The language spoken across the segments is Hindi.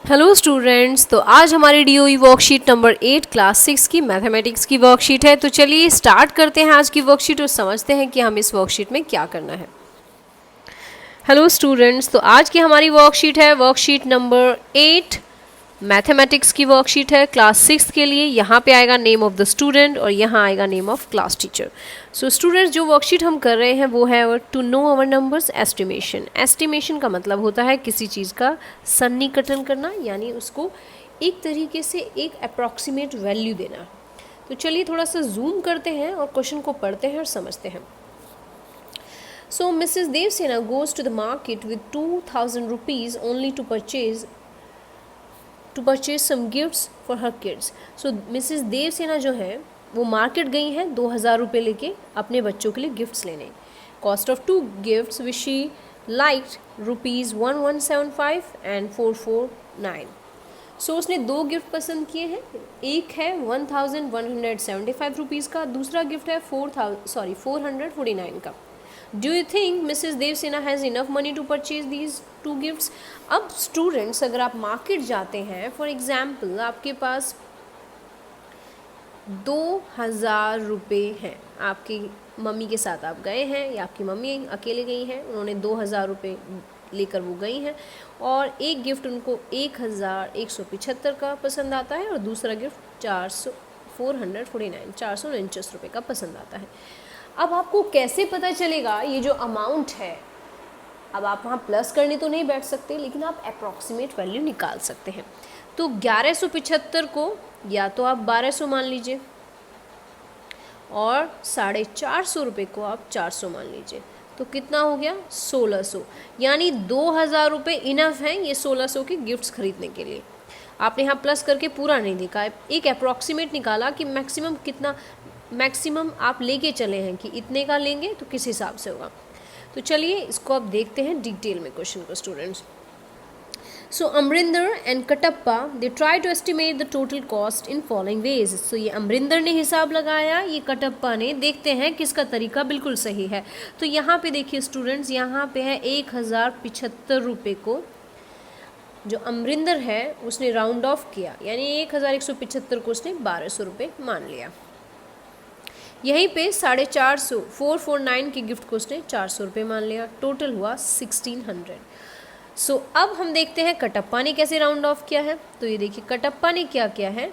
हेलो स्टूडेंट्स, तो आज हमारी डीओई वर्कशीट नंबर 8 क्लास 6 की मैथमेटिक्स की वर्कशीट है। तो चलिए स्टार्ट करते हैं आज की वर्कशीट और समझते हैं कि हम इस वर्कशीट में क्या करना है। हेलो स्टूडेंट्स, तो आज की हमारी वर्कशीट है वर्कशीट नंबर 8 मैथमेटिक्स की वर्कशीट है क्लास 6 के लिए। यहाँ पे आएगा नेम ऑफ द स्टूडेंट और यहाँ आएगा name of class teacher. So students, जो वर्कशीट हम कर रहे हैं वो है to know our numbers estimation. Estimation का मतलब होता है किसी चीज़ का सन्निकटन करना, यानी उसको एक तरीके से एक अप्रॉक्सीमेट वैल्यू देना। तो चलिए थोड़ा सा जूम करते हैं और क्वेश्चन को पढ़ते हैं और समझते हैं। So Mrs. Devsena goes to the market with 2000 rupees only to purchase some gifts for her kids. So Mrs. Devsena जो है वो मार्केट गई हैं 2000 रुपये लेके अपने बच्चों के लिए गिफ्ट्स लेने। Cost of 2 gifts which she liked ₹1175 and 449। सो उसने 2 गिफ्ट पसंद किए हैं। एक है 1175 रुपीज़ का, दूसरा गिफ्ट है 449 का। Do you think Mrs. Devsena has enough money to purchase these 2 gifts? अब स्टूडेंट्स, अगर आप मार्केट जाते हैं, फॉर एग्जाम्पल आपके पास 2000 रुपये हैं, आपकी मम्मी के साथ आप गए हैं या आपकी मम्मी अकेले गई हैं, उन्होंने 2000 रुपये लेकर वो गई हैं और एक गिफ्ट उनको 1175 का पसंद आता है और दूसरा गिफ्ट 449 रुपये का पसंद आता है। अब आपको कैसे पता चलेगा ये जो अमाउंट है? अब आप वहाँ प्लस करने तो नहीं बैठ सकते, लेकिन आप अप्रॉक्सीमेट वैल्यू निकाल सकते हैं। तो 1175 को या तो आप 1200 मान लीजिए और 450 रुपये को आप 400 मान लीजिए, तो कितना हो गया? 1600। यानी 2000 रुपये इनफ हैं ये 1600 के गिफ्ट्स खरीदने के लिए। आपने यहाँ प्लस करके पूरा नहीं देखा, एक अप्रॉक्सीमेट निकाला कि मैक्सिमम आप लेके चले हैं कि इतने का लेंगे तो किस हिसाब से होगा। तो चलिए इसको अब देखते हैं डिटेल में क्वेश्चन को students. So Amarinder and Kattappa they try to estimate the total cost in following ways. So ये अमरिंदर ने हिसाब लगाया, ये कटप्पा ने। देखते हैं किसका तरीका बिल्कुल सही है। तो यहाँ पे देखिए स्टूडेंट्स, यहाँ पे है 1075 रुपये को जो अमरिंदर है उसने राउंड ऑफ किया, यानी 1175 को उसने 1200 रुपये मान लिया। यहीं पे 450 449 के गिफ्ट को उसने 400 रुपये मान लिया, टोटल हुआ 1600। सो अब हम देखते हैं कटप्पा ने कैसे राउंड ऑफ किया है। तो ये देखिए कटप्पा ने क्या किया है,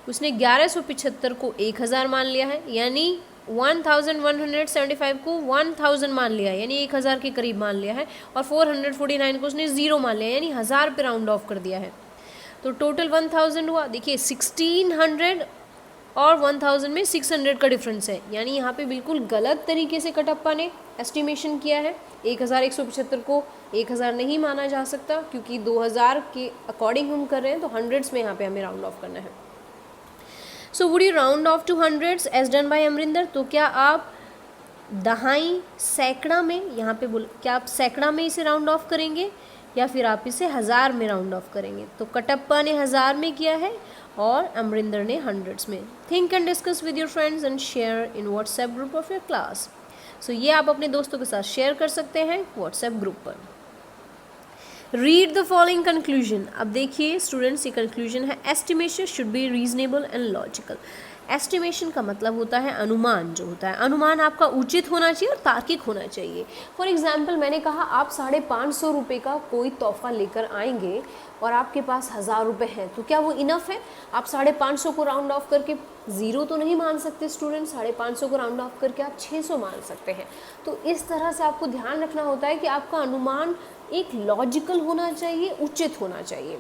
उसने 1175 को 1000 मान लिया है, यानी 1175 को 1000 मान लिया, यानी 1000 के करीब मान लिया है, और 449 को उसने 0 मान लिया, यानी 1000 पे राउंड ऑफ कर दिया है। तो टोटल 1000 हुआ। देखिए 1600 और 1000 में 600 का डिफरेंस है, यानी यहाँ पे बिल्कुल गलत तरीके से कटप्पा ने एस्टिमेशन किया है। 1175 को 1000 नहीं माना जा सकता, क्योंकि 2000 के अकॉर्डिंग हम कर रहे हैं, तो हंड्रेड्स में यहाँ पे हमें राउंड ऑफ करना है। So would you round off to hundreds as done by Amarinder? तो क्या आप दहाई सैकड़ा में, यहाँ पे क्या आप सैकड़ा में इसे राउंड ऑफ करेंगे या फिर आप इसे 1000 में राउंड ऑफ करेंगे? तो कटप्पा ने 1000 में किया है और अमरिंदर ने हंड्रेड्स में। Think and discuss with your friends and share in WhatsApp group of your class. So ये आप अपने दोस्तों के साथ शेयर कर सकते हैं व्हाट्सएप ग्रुप पर। Read the following conclusion. अब देखिए स्टूडेंट्स, ये कंक्लूजन है, estimation should be reasonable and logical. Estimation का मतलब होता है अनुमान, जो होता है अनुमान आपका उचित होना चाहिए और तार्किक होना चाहिए। फॉर एग्जाम्पल मैंने कहा आप 550 रुपये का कोई तोहफा लेकर आएंगे और आपके पास 1000 रुपये हैं, तो क्या वो इनफ है? आप 550 को राउंड ऑफ करके 0 तो नहीं मान सकते स्टूडेंट, 550 को राउंड ऑफ करके आप 600 मान सकते हैं। तो इस तरह से आपको ध्यान रखना होता है कि आपका अनुमान एक लॉजिकल होना चाहिए, उचित होना चाहिए।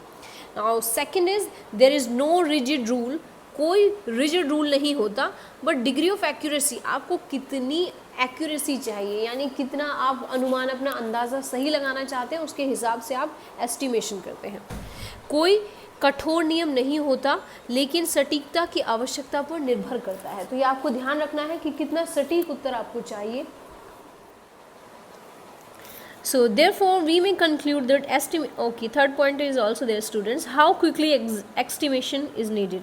Now second is there is no rigid rule. कोई रिजिड रूल नहीं होता, बट डिग्री ऑफ एक्यूरेसी, आपको कितनी एक्यूरेसी चाहिए, यानी कितना आप अनुमान अपना अंदाज़ा सही लगाना चाहते हैं, उसके हिसाब से आप एस्टिमेशन करते हैं। कोई कठोर नियम नहीं होता, लेकिन सटीकता की आवश्यकता पर निर्भर करता है। तो ये आपको ध्यान रखना है कि कितना सटीक उत्तर आपको चाहिए। So therefore we may conclude that third point is also there students, how quickly estimation is needed.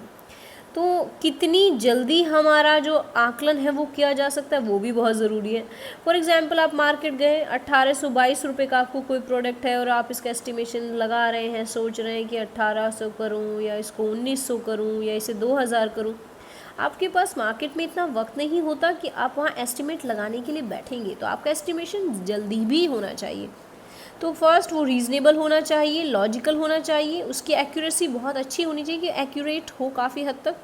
तो कितनी जल्दी हमारा जो आकलन है वो किया जा सकता है वो भी बहुत ज़रूरी है। फॉर एग्जांपल आप मार्केट गए, 1822 रुपये का आपको कोई प्रोडक्ट है और आप इसका एस्टिमेशन लगा रहे हैं, सोच रहे हैं कि 1800 करूं या इसको 1900 करूं या इसे 2000 करूं। आपके पास मार्केट में इतना वक्त नहीं होता कि आप वहाँ एस्टिमेट लगाने के लिए बैठेंगे, तो आपका एस्टिमेशन जल्दी भी होना चाहिए। तो फर्स्ट वो रीज़नेबल होना चाहिए, लॉजिकल होना चाहिए, उसकी एक्यूरेसी बहुत अच्छी होनी चाहिए कि एक्यूरेट हो काफ़ी हद तक,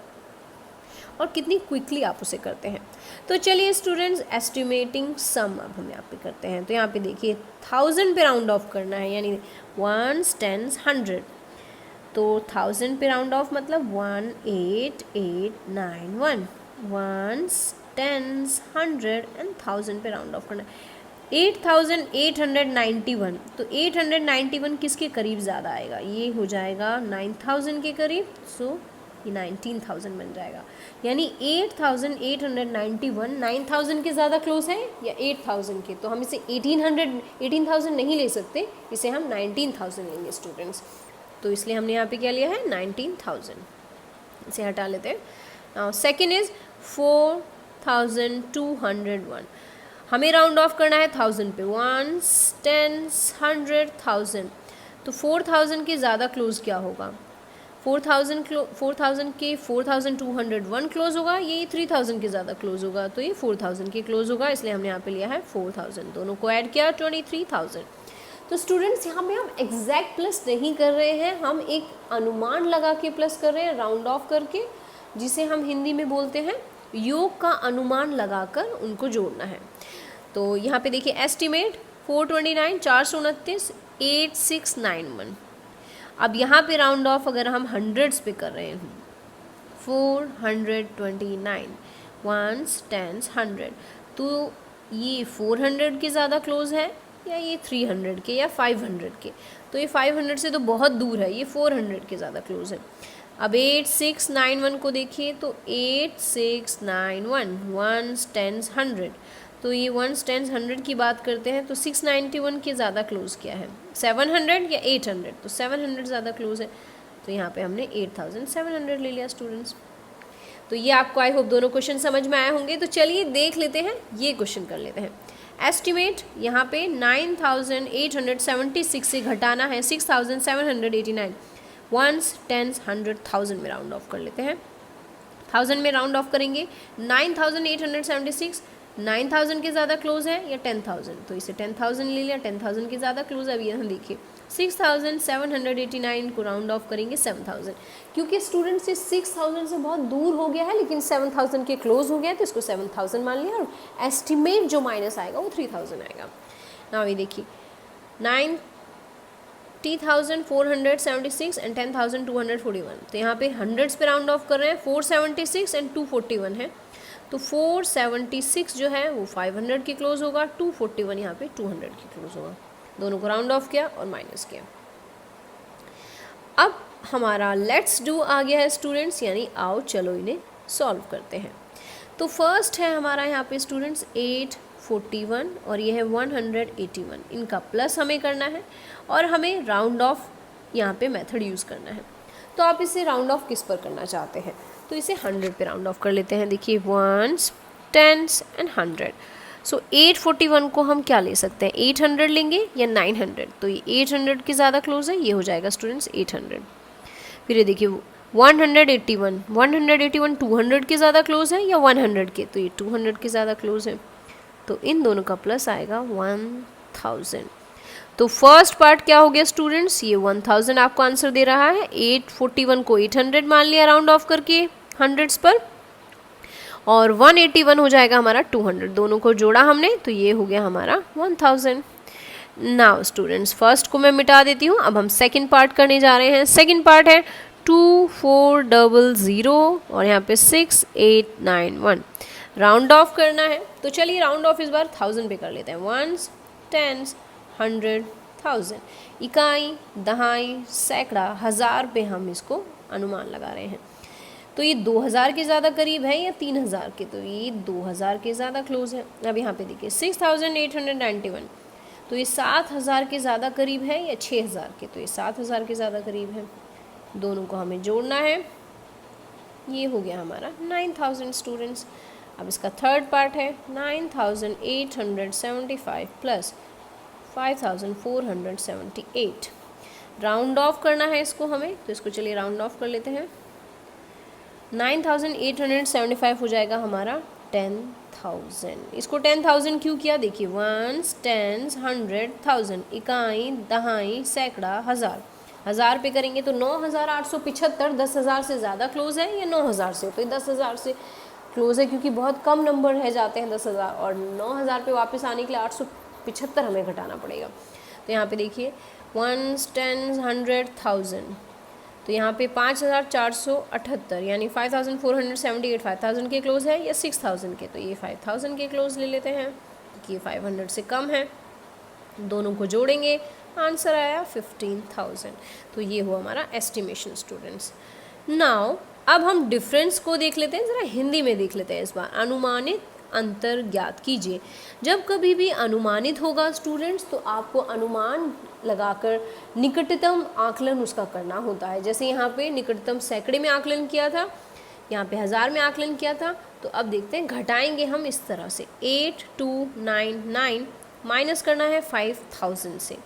और कितनी क्विकली आप उसे करते हैं। तो चलिए स्टूडेंट्स, एस्टिमेटिंग सम अब हम यहाँ पे करते हैं। तो यहाँ पे देखिए 1000 पे राउंड ऑफ करना है, यानी 1s 10s 100। तो 1000 पे राउंड ऑफ मतलब 18891, 1s 10s 100 एंड 1000 पे राउंड ऑफ करना है। 8891, तो 891 किसके करीब ज़्यादा आएगा, ये हो जाएगा 9000 के करीब, सो ये 19000 बन जाएगा। यानी 8891 9000 के ज़्यादा क्लोज है या 8000 के, तो हम इसे 18000 नहीं ले सकते, इसे हम 19000 लेंगे स्टूडेंट्स। तो इसलिए हमने यहाँ पे क्या लिया है 19000, इसे हटा लेते हैं। सेकेंड इज 4201, हमें राउंड ऑफ करना है 1000 पे, 1s 10s 100 1000। तो 4000 के ज़्यादा क्लोज क्या होगा, 4000 के 4201 क्लोज होगा, ये 3000 के ज़्यादा क्लोज होगा, तो ये 4000 के क्लोज होगा, इसलिए हमने यहाँ पे लिया है 4000, दोनों को ऐड किया 23000। तो स्टूडेंट्स यहाँ पे हम एग्जैक्ट प्लस नहीं कर रहे हैं, हम एक अनुमान लगा के प्लस कर रहे हैं राउंड ऑफ करके, जिसे हम हिंदी में बोलते हैं योग का अनुमान लगाकर उनको जोड़ना है। तो यहाँ पे देखिए एस्टिमेट 429 429 8691। अब यहाँ पे राउंड ऑफ अगर हम हंड्रेड्स पे कर रहे हैं, 429 1s 10s 100, तो ये 400 के ज़्यादा क्लोज है या ये 300 के या 500 के, तो ये 500 से तो बहुत दूर है, ये 400 के ज़्यादा क्लोज है। अब 8691 को देखिए, तो 8691 1s 10s 100, तो ये 1s 10s 100 की बात करते हैं, तो 691 के ज़्यादा क्लोज क्या है, 700 या 800, तो 700 ज़्यादा क्लोज है, तो यहाँ पे हमने 8700 ले लिया स्टूडेंट्स। तो ये आपको आई होप दोनों क्वेश्चन समझ में आए होंगे। तो चलिए देख लेते हैं, ये क्वेश्चन कर लेते हैं। एस्टिमेट यहाँ पे 9876 से घटाना है 6789, 1s 10s 100 1000 में राउंड ऑफ कर लेते हैं। 1000 में राउंड ऑफ करेंगे, 9876 9000 के ज़्यादा क्लोज है या 10000, तो इसे 10000 ले लिया, 10000 के ज़्यादा क्लोज है। अब यहाँ देखिए 6789 को राउंड ऑफ करेंगे 7000, क्योंकि स्टूडेंट से 6000 से बहुत दूर हो गया है लेकिन 7000 के क्लोज हो गया है, तो इसको 7000 मान लिया, और एस्टिमेट जो माइनस आएगा वो 3000 आएगा। ना ये देखिए 90,476 एंड 10,241, तो यहाँ पे हंड्रेड्स पे राउंड ऑफ कर रहे हैं, 476 एंड 241 है, तो 476 जो है वो 500 के क्लोज होगा, 241 यहाँ पे 200 के क्लोज होगा, दोनों को राउंड ऑफ किया और माइनस किया। अब हमारा लेट्स डू आ गया है स्टूडेंट्स, यानी आओ चलो इन्हें सॉल्व करते हैं। तो फर्स्ट है हमारा यहाँ पे स्टूडेंट्स 841 और ये है 181, इनका प्लस हमें करना है और हमें राउंड ऑफ यहाँ पे मेथड यूज़ करना है। तो आप इसे राउंड ऑफ किस पर करना चाहते हैं, तो इसे 100 पे राउंड ऑफ कर लेते हैं। देखिए 1s 10s एंड 100, सो 841 को हम क्या ले सकते हैं, 800 लेंगे या 900, तो ये 800 के ज़्यादा क्लोज है, ये हो जाएगा स्टूडेंट्स 800। फिर ये देखिए 181 200 के ज़्यादा क्लोज है या 100 के, तो ये 200 के ज़्यादा क्लोज है, तो इन दोनों का प्लस आएगा 1000। तो फर्स्ट पार्ट क्या हो गया स्टूडेंट्स, ये 1000 आपको आंसर दे रहा है, 841 को 800 मान लिया राउंड ऑफ करके हंड्रेड्स पर, और 181 हो जाएगा हमारा 200, दोनों को जोड़ा हमने तो ये हो गया हमारा 1000। नाउ स्टूडेंट्स फर्स्ट को मैं मिटा देती हूँ, अब हम सेकंड पार्ट करने जा रहे हैं। सेकंड पार्ट है 2400 और यहाँ पे 6891, राउंड ऑफ करना है। तो चलिए राउंड ऑफ इस बार 1000 पे कर लेते हैं, 1s 10s 100 1000, इकाई दहाई सैकड़ा हज़ार पे हम इसको अनुमान लगा रहे हैं। तो ये 2000 के ज़्यादा करीब है या 3000 के, तो ये 2000 के ज़्यादा क्लोज है। अब यहाँ पे देखिए 6891, तो ये 7000 के ज़्यादा करीब है या 6000 के, तो ये 7000 के ज़्यादा करीब है, दोनों को हमें जोड़ना है। ये हो गया हमारा 9000 स्टूडेंट्स। अब इसका थर्ड पार्ट है 9875 प्लस 5478। राउंड ऑफ करना है इसको हमें, तो इसको चलिए राउंड ऑफ कर लेते हैं। 9875 हो जाएगा हमारा 10,000। इसको 10,000 क्यों किया, देखिए वंस, टेंस, 100, 1000, इकाई, दहाई, सैकड़ा, हज़ार। हज़ार पे करेंगे तो 9,875 10,000 से ज़्यादा क्लोज है या 9,000 से, तो 10,000 से क्लोज है क्योंकि बहुत कम नंबर रह जाते हैं 10,000, और 9,000 पे वापस आने के लिए 875 हमें घटाना पड़ेगा। तो यहाँ पे देखिए वंस, टेंस, 100, 1000, तो यहाँ पे 5,478 यानी 5,478 5,000 के क्लोज है या 6,000 के, तो ये 5,000 के क्लोज ले लेते हैं क्योंकि ये 500 से कम है। दोनों को जोड़ेंगे, आंसर आया 15,000। तो ये हुआ हमारा एस्टिमेशन स्टूडेंट्स। नाउ अब हम डिफरेंस को देख लेते हैं, ज़रा हिंदी में देख लेते हैं इस बार। अनुमानित अंतर ज्ञात कीजिए। जब कभी भी अनुमानित होगा स्टूडेंट्स तो आपको अनुमान लगाकर निकटतम आकलन उसका करना होता है। जैसे यहाँ पे निकटतम सैकड़े में आकलन किया था, यहाँ पे 1000 में आकलन किया था। तो अब देखते हैं, घटाएंगे हम इस तरह से 8299 माइनस करना है 5000 से।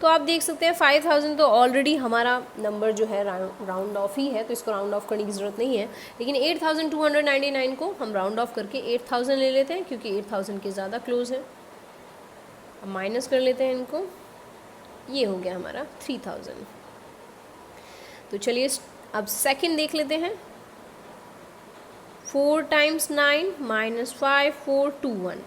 तो आप देख सकते हैं 5000 तो ऑलरेडी हमारा नंबर जो है राउंड ऑफ ही है, तो इसको राउंड ऑफ करने की ज़रूरत नहीं है। लेकिन 8299 को हम राउंड ऑफ करके 8000 ले लेते हैं क्योंकि 8000 के ज़्यादा क्लोज है। अब माइनस कर लेते हैं इनको, ये हो गया हमारा 3000। तो चलिए अब सेकंड देख लेते हैं। 4 × 9 - 5 4 2 1।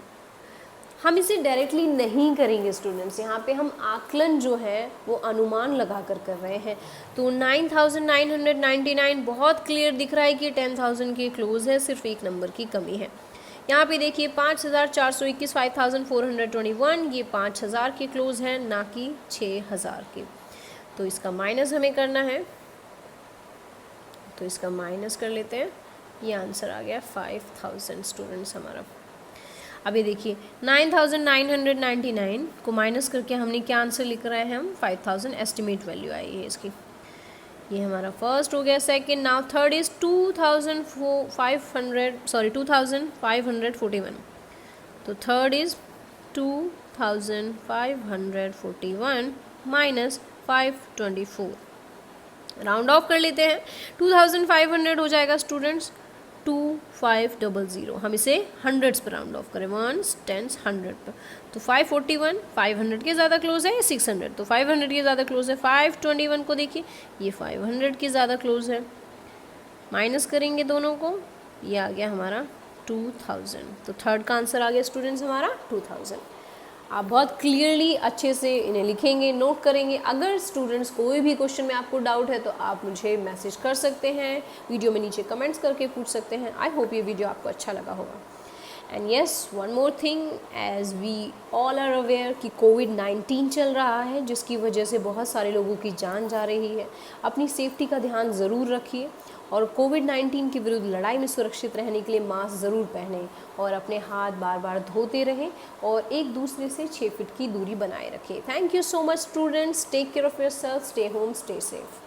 हम इसे डायरेक्टली नहीं करेंगे स्टूडेंट्स, यहाँ पे हम आकलन जो है वो अनुमान लगा कर रहे हैं। तो 9999 बहुत क्लियर दिख रहा है कि 10,000 के क्लोज है, सिर्फ एक नंबर की कमी है। यहाँ पे देखिए 5,421 5,421 ये 5,000 के क्लोज हैं, ना कि 6,000 के। तो इसका माइनस हमें करना है, तो इसका माइनस कर लेते हैं। ये आंसर आ गया 5,000 स्टूडेंट्स हमारा। अभी देखिए 9,999 को माइनस करके हमने क्या आंसर लिख रहे हैं हम, 5,000 एस्टिमेट वैल्यू आई है इसकी। ये हमारा फर्स्ट हो गया। Second, now third is 2,541। तो third is 2,541 minus 524। Round of कर लेते हैं। 2,500 हो जाएगा स्टूडेंट्स 2500। हम इसे हंड्रेड्स पर राउंड ऑफ करें, वंस, टेंस, 100 पर। तो 541 500 के ज़्यादा क्लोज है या 600, तो 500 के ज़्यादा क्लोज है। 521 को देखिए, ये 500 के ज़्यादा क्लोज है। माइनस करेंगे दोनों को, ये आ गया हमारा 2000। तो थर्ड का आंसर आ गया स्टूडेंट्स हमारा 2000। आप बहुत क्लियरली अच्छे से इन्हें लिखेंगे, नोट करेंगे। अगर स्टूडेंट्स कोई भी क्वेश्चन में आपको डाउट है तो आप मुझे मैसेज कर सकते हैं, वीडियो में नीचे कमेंट्स करके पूछ सकते हैं। आई होप ये वीडियो आपको अच्छा लगा होगा। And yes, one more thing, as we all are aware कि कोविड-19 चल रहा है, जिसकी वजह से बहुत सारे लोगों की जान जा रही है। अपनी सेफ्टी का ध्यान ज़रूर रखिए और कोविड-19 के विरुद्ध लड़ाई में सुरक्षित रहने के लिए मास्क ज़रूर पहनें और अपने हाथ बार बार धोते रहें और एक दूसरे से 6 फीट की दूरी बनाए रखें। Thank you so much students, take care of yourself, stay home, stay safe.